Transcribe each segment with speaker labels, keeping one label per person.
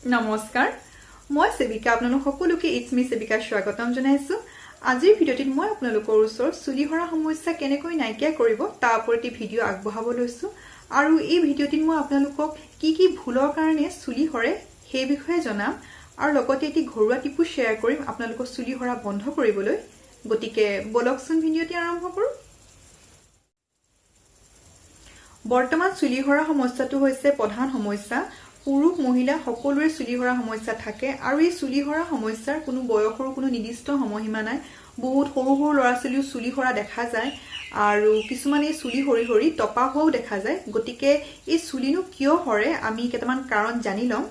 Speaker 1: নমস্কাৰ মই সেবিকা আপোনালোক সকলোকে ইটস মি সেবিকা স্বাগতম জনাইছো আজিৰ ভিডিঅ'টিত মই আপোনালোকৰ ওচৰত চুলি হৰা সমস্যা কেনেকৈ নাইকিয়া কৰিব তাৰ ওপৰতে ভিডিঅ' আগবঢ়াব লৈছো আৰু এই ভিডিঅ'টিত মই আপোনালোকক কি ভুলৰ কাৰণে চুলি হৰে সেই বিষয়ে জনাম আৰু লগতে এটি ঘৰুৱা টিপু শেয়াৰ কৰিম আপোনালোকৰ চুলি হৰা বন্ধ কৰিবলৈ গতিকে বলকচোন ভিডিঅ'টি আৰম্ভ কৰো বৰ্তমান চুলি হৰা সমস্যাটো হৈছে প্ৰধান সমস্যা পুৰুষ মহিলা সকলোৰে চুলি হৰা সমস্যা থাকে আৰু এই চুলি হৰা সমস্যাৰ কোনো বয়সৰ কোনো নিৰ্দিষ্ট সময়সীমা নাই বহুত সৰু সৰু ল'ৰা ছোৱালীও চুলি হৰা দেখা যায় আৰু কিছুমানে চুলি হৰি টপা হোৱাও দেখা যায় গতিকে এই চুলিনো কিয় হৰে আমি কেইটামান কাৰণ জানি লম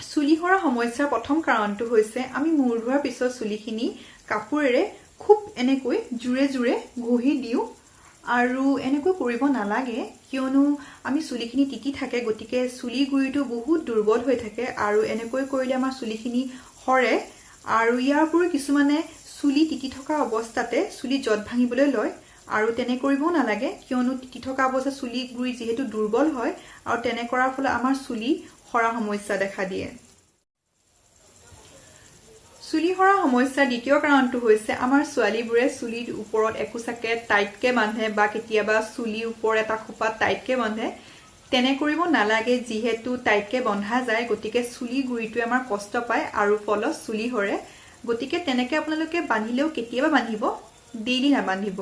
Speaker 1: চুলি হৰা সমস্যাৰ প্ৰথম কাৰণটো হৈছে আমি মূৰ ধোৱাৰ পিছত চুলিখিনি কাপোৰেৰে খুব এনেকৈ জুৰে জুৰে ঘহি দিও আৰু এনেকৈ কৰিব নালাগে কিয়নো আমি চুলিখিনি টিকি থাকে গতিকে চুলি গুৰিটো বহুত দুৰ্বল হৈ থাকে আৰু এনেকৈ কৰিলে আমাৰ চুলিখিনি হৰে আৰু ইয়াৰ উপৰি কিছুমানে চুলি টিকি থকা অৱস্থাতে চুলি জট ভাঙিবলৈ লয় আৰু তেনে কৰিব নালাগে কিয়নো টিকি থকা অৱস্থাত চুলি গুৰি যেহেতু দুৰ্বল হয় আৰু তেনে কৰাৰ ফলত আমাৰ চুলি হৰা সমস্যা দেখা দিয়ে চুলি হৰা সমস্যাৰ দ্বিতীয় কাৰণটো হৈছে আমাৰ ছোৱালীবোৰে চুলিৰ ওপৰত একোচাকে টাইটকে বান্ধে বা কেতিয়াবা চুলিৰ ওপৰত এটা খোপা টাইটকে বান্ধে তেনে কৰিব নালাগে যিহেতু টাইটকে বন্ধা যায় গতিকে চুলি গুৰিটোৱে আমাৰ কষ্ট পায় আৰু ফলত চুলি হৰে গতিকে তেনেকে আপোনালোকে বান্ধিলেও কেতিয়াবা বান্ধিব ডেইলি নাবান্ধিব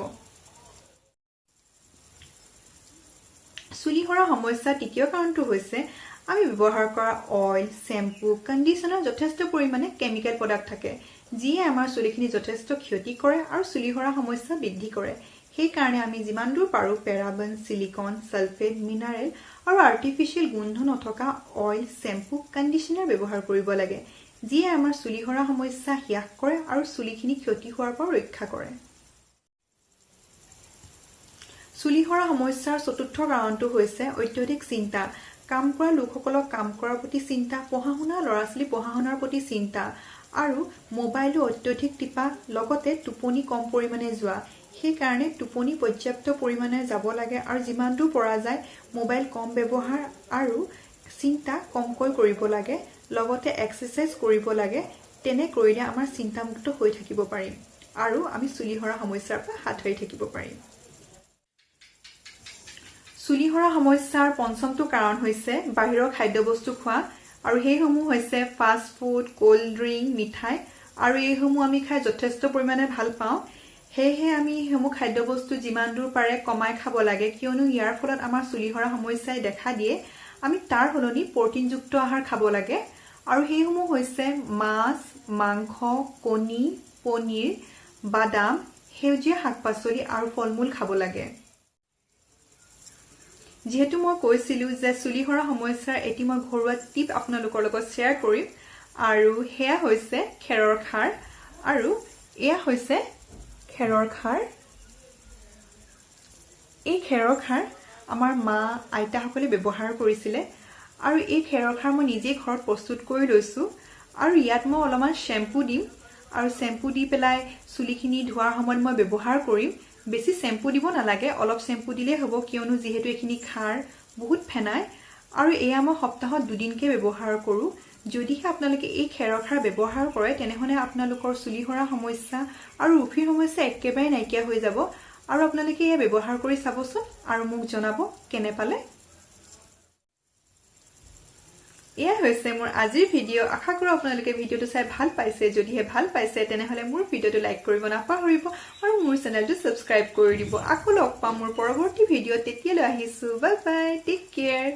Speaker 1: চুলি হৰা সমস্যাৰ তৃতীয় কাৰণটো হৈছে আমি ব্যৱহাৰ কৰা অইল শ্যাম্পু কণ্ডিশনাৰ যথেষ্ট পৰিমাণে কেমিকেল প্ৰডাক্ট থাকে যিয়ে আমাৰ চুলিখিনি যথেষ্ট ক্ষতি কৰে আৰু চুলি হৰা সমস্যা বৃদ্ধি কৰে সেই কাৰণে আমি যিমান দূৰ পাৰো পেৰাবেন সিলিকন সালফেট মিনাৰেল আৰু আৰ্টিফিশিয়াল গোন্ধ নথকা অইল শ্যাম্পু কণ্ডিশনাৰ ব্যৱহাৰ কৰিব লাগে যিয়ে আমাৰ চুলি হৰা সমস্যা হ্ৰাস কৰে আৰু চুলিখিনি ক্ষতি হোৱাৰ পৰা ৰক্ষা কৰে চুলি হৰা সমস্যাৰ চতুৰ্থ কাৰণটো হৈছে অত্যধিক চিন্তা কাম কৰা লোকসকলক কাম কৰাৰ প্ৰতি চিন্তা পঢ়া-শুনা ল'ৰা-ছোৱালী পঢ়া-শুনাৰ প্ৰতি চিন্তা আৰু মোবাইলটো অত্যধিক টিপা লগতে টোপনি কম পৰিমাণে যোৱা সেই কাৰণে টোপনি পৰ্যাপ্ত পৰিমাণে যাব লাগে আৰু যিমান দূৰ পৰা যায় মোবাইল কম ব্যৱহাৰ আৰু চিন্তা কমকৈ কৰিব লাগে লগতে এক্সাৰসাইজ কৰিব লাগে তেনে কৰিলে আমাৰ চিন্তামুক্ত হৈ থাকিব পাৰিম আৰু আমি চুলি হৰা সমস্যাৰ পৰা হাত সাৰি থাকিব পাৰিম চুলি হৰা সমস্যাৰ পঞ্চমটো কাৰণ হৈছে বাহিৰৰ খাদ্যবস্তু খোৱা আৰু সেইসমূহ হৈছে ফাষ্ট ফুড কোল্ড ড্ৰিংক মিঠাই আৰু এইসমূহ আমি খাই যথেষ্ট পৰিমাণে ভাল পাওঁ সেয়েহে আমি এইসমূহ খাদ্যবস্তু যিমান দূৰ পাৰে কমাই খাব লাগে কিয়নো ইয়াৰ ফলত আমাৰ চুলি হৰা সমস্যাই দেখা দিয়ে আমি তাৰ সলনি প্ৰটিনযুক্ত আহাৰ খাব লাগে আৰু সেইসমূহ হৈছে মাছ মাংস কণী পনীৰ বাদাম সেউজীয়া শাক-পাচলি আৰু ফল-মূল খাব লাগে যেহেতু মই কৈছিলো যে চুলি হৰা সমস্যাৰ এটি মই ঘৰুৱা টিপ আপোনালোকৰ লগত শ্বেয়াৰ কৰিম আৰু হেয়া হৈছে খেৰৰ খাৰ আৰু এয়া হৈছে খেৰৰ খাৰ এই খেৰৰ খাৰ আমাৰ মা আইতাসকলে ব্যৱহাৰ কৰিছিলে আৰু এই খেৰৰ খাৰ মই নিজে ঘৰত প্ৰস্তুত কৰি লৈছো আৰু ইয়াত মই অলপমান শ্যাম্পু দিম আৰু শ্যাম্পু দি পেলাই চুলিখিনি ধোৱাৰ সময়ত মই ব্যৱহাৰ কৰিম বেছি শ্যাম্পু দিব নালাগে অলপ শ্যাম্পু দিলে হ'ব কিয়নো যেহেতু এখিনি খাৰ বহুত ফেনাই আৰু এয়া মই সপ্তাহত দুদিনকে ব্যৱহাৰ কৰো যদিহে আপোনালোকে এই খেৰৰ খাৰ ব্যৱহাৰ কৰে তেনেহলে আপোনালোকৰ চুলি হৰা সমস্যা আৰু উফিৰ সমস্যা একেবাৰে নাইকিয়া হৈ যাব আৰু আপোনালোকে এয়া ব্যৱহাৰ কৰি চাবচোন আৰু মোক জনাব কেনে পালে এয়া হৈছে মোৰ আজিৰ ভিডিঅ আশা কৰো আপোনালোকে ভিডিঅটো চাই ভাল পাইছে যদিহে ভাল পাইছে তেনেহলে মোৰ ভিডিঅটো লাইক কৰিব নাপাহৰিব আৰু মোৰ চেনেলটো সাবস্ক্ৰাইব কৰি দিব আকৌ লগ পাম মোৰ পৰৱৰ্তী ভিডিঅ তেতিয়ালৈ আহিছো বাই বাই টেক কেয়াৰ